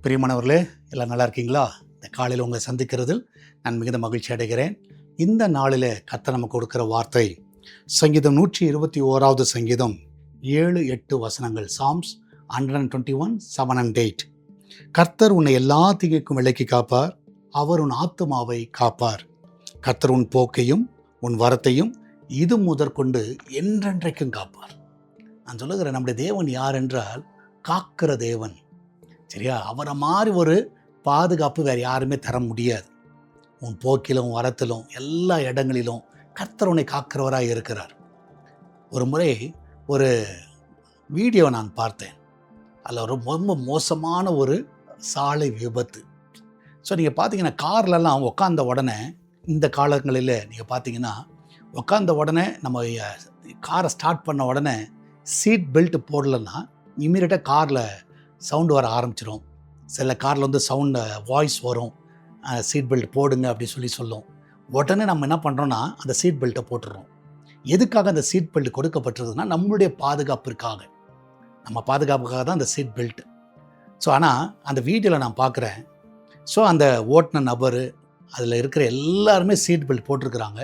பிரியமானவர்களே, எல்லாம் நல்லா இருக்கீங்களா? இந்த காலையில் உங்களை சந்திக்கிறதில் நான் மிகுந்த மகிழ்ச்சி அடைகிறேன். இந்த நாளில் கர்த்தர் நமக்கு கொடுக்குற வார்த்தை சங்கீதம் 121 சங்கீதம் 7-8 வசனங்கள். Psalms 121, 7 and 8. கர்த்தர் உன்னை எல்லா தீங்குக்கும் விலக்கி காப்பார், அவர் உன் ஆத்துமாவை காப்பார். கர்த்தர் உன் போக்கையும் உன் வரத்தையும் இது முதற்கொண்டு என்றென்றைக்கும் காப்பார். நான் சொல்லுகிறேன், நம்முடைய தேவன் யார் என்றால் காக்கிற தேவன். சரியா? அவரை மாதிரி ஒரு பாதுகாப்பு வேறு யாருமே தர முடியாது. உன் போக்கிலும் வரத்திலும் எல்லா இடங்களிலும் கர்த்தர் உன்னை காக்கிறவராக இருக்கிறார். ஒரு முறை ஒரு வீடியோ நான் பார்த்தேன். அதில் ரொம்ப மோசமான ஒரு சாலை விபத்து. ஸோ நீங்கள் பார்த்தீங்கன்னா கார்லலாம் உட்காந்த உடனே, இந்த காலங்களில் நீங்கள் பார்த்தீங்கன்னா உட்காந்த உடனே நம்ம காரை ஸ்டார்ட் பண்ண உடனே சீட் பெல்ட் போடலைன்னா இம்மீடியட்டாக காரில் சவுண்டு வர ஆரம்பிச்சிடும். சில காரில் வந்து சவுண்டு வாய்ஸ் வரும், சீட் பெல்ட் போடுங்க அப்படி சொல்லும். உடனே நம்ம என்ன பண்ணுறோன்னா அந்த சீட் பெல்ட்டை போட்டுடுறோம். எதுக்காக அந்த சீட் பெல்ட் கொடுக்கப்பட்டிருக்குதுன்னா நம்மளுடைய பாதுகாப்பிற்காக, நம்ம பாதுகாப்புக்காக தான் அந்த சீட் பெல்ட். ஸோ ஆனால் அந்த வீடியோவில் நான் பார்க்குறேன். ஸோ அந்த ஓட்டின நபர், அதில் இருக்கிற எல்லாருமே சீட் பெல்ட் போட்டிருக்கிறாங்க.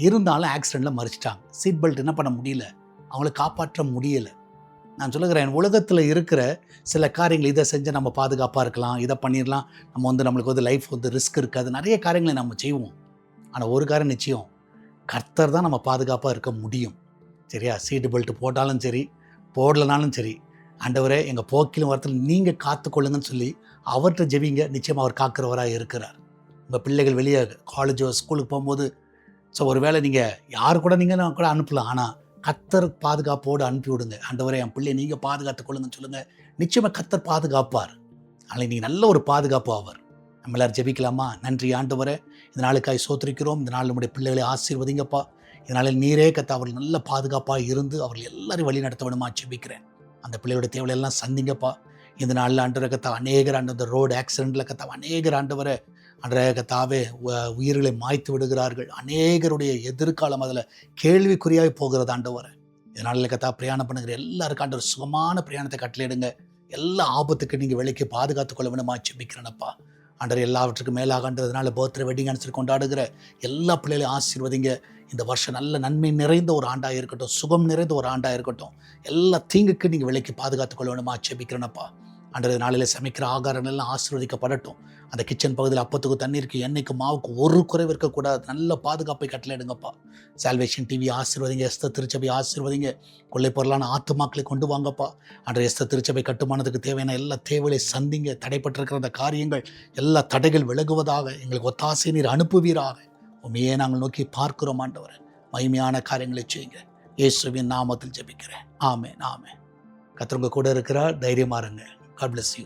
இருந்தாலும் ஆக்சிடெண்ட்டில் மறிச்சிட்டாங்க. சீட் பெல்ட் என்ன பண்ண முடியல, அவங்கள காப்பாற்ற முடியலை. நான் சொல்லுகிறேன், உலகத்தில் இருக்கிற சில காரியங்கள், இதை செஞ்சு நம்ம பாதுகாப்பாக இருக்கலாம், இதை பண்ணிடலாம், நம்ம வந்து நம்மளுக்கு வந்து லைஃப் வந்து ரிஸ்க் இருக்காது, நிறைய காரியங்களை நம்ம செய்வோம். ஆனால் ஒரு காரியம் நிச்சயம், கர்த்தர் தான் நம்ம பாதுகாப்பாக இருக்க முடியும். சரியா? சீட்டு பெல்ட் போட்டாலும் சரி, போடலனாலும் சரி, ஆண்டவரே எங்கள் போக்கிலும் வரத்தில் நீங்கள் காத்துக்கொள்ளுங்கன்னு சொல்லி அவர்கிட்ட ஜெபிங்க. நிச்சயமாக அவர் காக்கிறவராக இருக்கிறார். உங்கள் பிள்ளைகள் வெளியே காலேஜோ ஸ்கூலுக்கு போகும்போது, ஸோ ஒரு வேளை நீங்கள் யார் கூட நீங்கள் கூட அனுப்பலாம், ஆனால் கர்த்தர் பாதுகாப்போடு அனுப்பி விடுங்க. ஆண்டவரே என் பிள்ளையை நீங்கள் பாதுகாத்து கொள்ளுங்கன்னு சொல்லுங்கள். நிச்சயமாக கர்த்தர் பாதுகாப்பார். அதனால் நீங்கள் நல்ல ஒரு பாதுகாப்பு அவர். நம்ம எல்லாரும் ஜெபிக்கலாமா? நன்றி ஆண்டவரே, இந்த நாளுக்காய் சோத்திரிக்கிறோம். இந்த நாள் நம்முடைய பிள்ளைகளை ஆசீர்வதிங்கப்பா. இதனால் நீரே கத்த அவர்கள் நல்ல பாதுகாப்பாக இருந்து அவர்கள் எல்லாரையும் வழி நடத்த வேணுமா ஜெபிக்கிறேன். அந்த பிள்ளையோட தேவையெல்லாம் சந்திங்கப்பா. இந்த நாளில் ஆண்டவரை கத்தா அநேகர் அந்த ரோடு ஆக்சிடெண்ட்டில் கத்தா அநேகர் ஆண்டவரை அன்றைய கத்தாவே உயிர்களை மாய்த்து விடுகிறார்கள். அநேகருடைய எதிர்காலம் அதில் கேள்விக்குறியாகி போகிறது ஆண்டவரை. இதனால கத்தா பிரயாணம் பண்ணுகிற எல்லாருக்கும் ஆண்டவர் சுகமான பிரயாணத்தை கட்டளையிடுங்க. எல்லா ஆபத்துக்கு நீங்கள் விலைக்கு பாதுகாத்து கொள்ள வேணுமா ஜெபிக்கிறேனப்பா. ஆண்டவர் எல்லாவற்றுக்கும் மேலாக ஆண்டதுனால பர்த்டே வெட்டிங் ஆனிவர்சரி கொண்டாடுகிற எல்லா பிள்ளைகளையும் ஆசீர்வதிங்க. இந்த வருஷம் நல்ல நன்மை நிறைந்த ஒரு ஆண்டாக இருக்கட்டும், சுகம் நிறைந்த ஒரு ஆண்டாக இருக்கட்டும். எல்லா தீங்குக்கு நீங்கள் விலைக்கு பாதுகாத்து கொள்ள வேணுமா ஜெபிக்கிறேனப்பா. அன்றைய நாளில் சமைக்கிற ஆகாரங்கள் எல்லாம் ஆசீர்வதிக்கப்படட்டும். அந்த கிச்சன் பகுதியில் அப்பத்துக்கு தண்ணீருக்கு எண்ணெய்க்கு மாவுக்கு ஒரு குறைவு இருக்கக்கூடாது. நல்ல பாதுகாப்பை கட்டளையிடுங்கப்பா. சால்வேஷன் டிவி ஆசீர்வதிங்க. எஸ்தர் திருச்சபை ஆசீர்வதிங்க. கொள்ளை பொருளான ஆத்துமாக்களை கொண்டு வாங்கப்பா. அன்றைய எஸ்தர் திருச்சபை கட்டுமானத்துக்கு தேவையான எல்லா தேவைகளை சந்திங்க. தடைப்பட்டிருக்கிற அந்த காரியங்கள் எல்லா தடைகள் விலகுவதாக எங்களுக்கு ஒத்தாசை நீர் அனுப்புவீராக. உண்மையே நாங்கள் நோக்கி பார்க்கிறோம் ஆண்டவரே. மகிமையான காரியங்களை செய்யுங்க. இயேசுவின் நாமத்தில் ஜெபிக்கிறேன். ஆமென், ஆமென். கர்த்தர் உங்க கூட இருக்கிறார். தைரியமா இருங்க. God bless you.